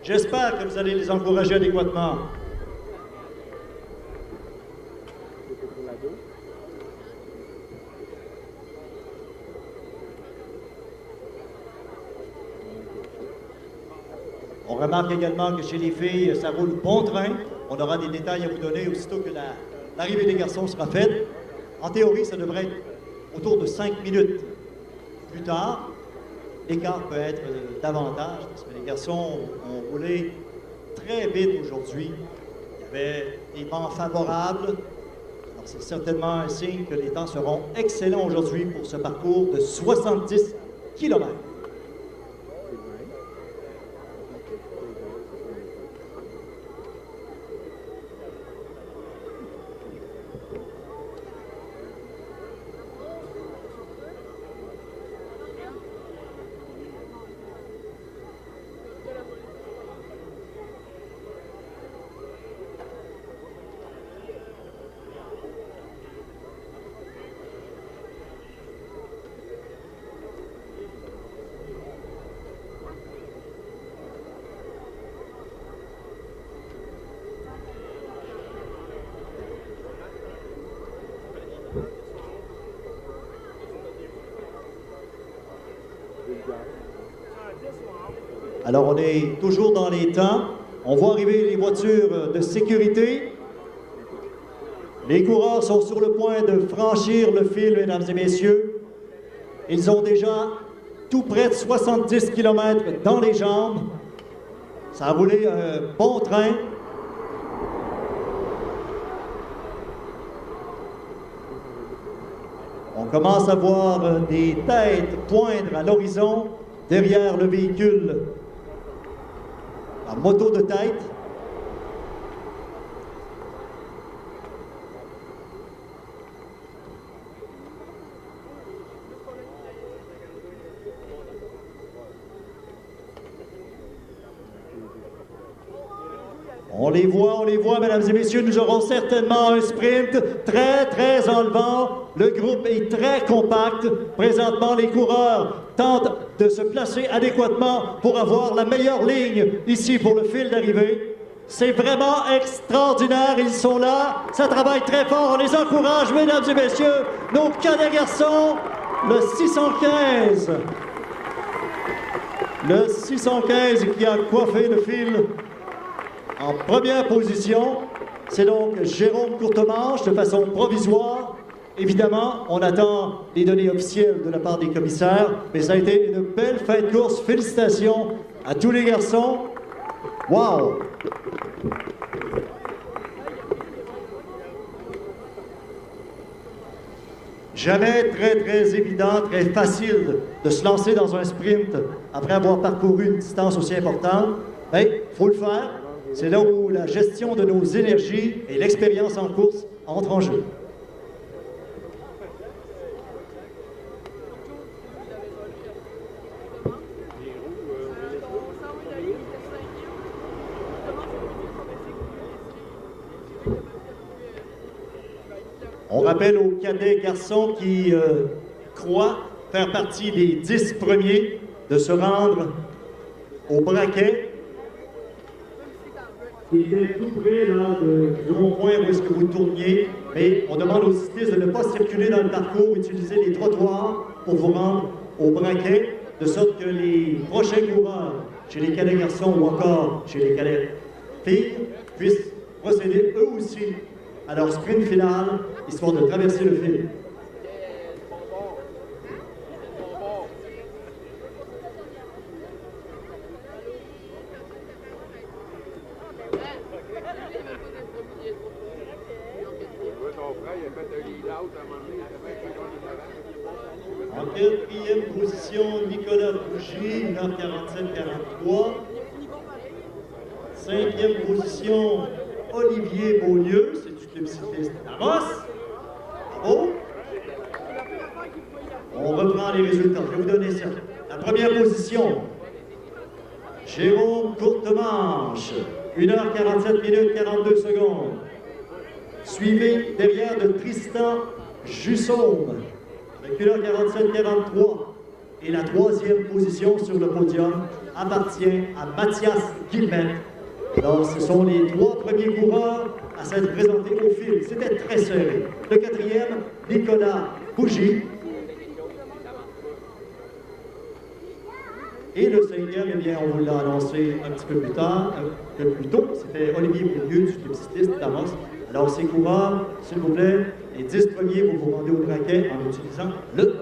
J'espère que vous allez les encourager adéquatement. On remarque également que chez les filles, ça roule bon train. On aura des détails à vous donner aussitôt que l'arrivée des garçons sera faite. En théorie, ça devrait être autour de 5 minutes plus tard. L'écart peut être davantage parce que les garçons ont roulé très vite aujourd'hui. Il y avait des vents favorables. Alors, c'est certainement un signe que les temps seront excellents aujourd'hui pour ce parcours de 70 km. Alors, on est toujours dans les temps. On voit arriver les voitures de sécurité. Les coureurs sont sur le point de franchir le fil, mesdames et messieurs. Ils ont déjà tout près de 70 km dans les jambes. Ça a roulé un bon train. On commence à voir des têtes poindre à l'horizon derrière le véhicule. La moto de tête. On les voit, mesdames et messieurs, nous aurons certainement un sprint très enlevant. Le groupe est très compact. Présentement, les coureurs tentent de se placer adéquatement pour avoir la meilleure ligne ici pour le fil d'arrivée. C'est vraiment extraordinaire, ils sont là, ça travaille très fort, on les encourage, mesdames et messieurs, nos cadets garçons, le 615. Le 615 qui a coiffé le fil en première position, c'est donc Jérôme Courtemanche de façon provisoire. Évidemment, on attend les données officielles de la part des commissaires, mais ça a été une belle fin de course. Félicitations à tous les garçons. Wow! Jamais très évident, très facile de se lancer dans un sprint après avoir parcouru une distance aussi importante. Mais il faut le faire. C'est là où la gestion de nos énergies et l'expérience en course entrent en jeu. On rappelle aux cadets garçons qui croient faire partie des 10 premiers de se rendre au braquet. Il est tout près là, du rond-point où est-ce que vous tourniez, mais on demande aux cyclistes de ne pas circuler dans le parcours, utiliser les trottoirs pour vous rendre au braquet, de sorte que les prochains coureurs, chez les cadets garçons ou encore chez les cadets filles, puissent procéder eux aussi à leur sprint final, histoire de traverser le fil. En quatrième position, Nicolas Bougie, 1h47-43. Cinquième position, Olivier Beaulieu, c'est du club cycliste Amos. Bravo. On reprend les résultats, je vais vous donner ça. La première position, Jérôme Courtemanche, 1h47 - 42 secondes. Suivi derrière de Tristan Jussaume, avec 1h47-43. Et la troisième position sur le podium, appartient à Mathias Guillemette. Alors, ce sont les 3 premiers coureurs à s'être présentés au fil. C'était très serré. Le 4e, Nicolas Bougie. Et le 5e, eh bien, on vous l'a annoncé un petit peu plus tard, plus tôt. C'était Olivier Bourdieu du club cycliste d'Amos. Alors, ces coureurs, s'il vous plaît, les 10 premiers, vous vous rendez au braquet en utilisant le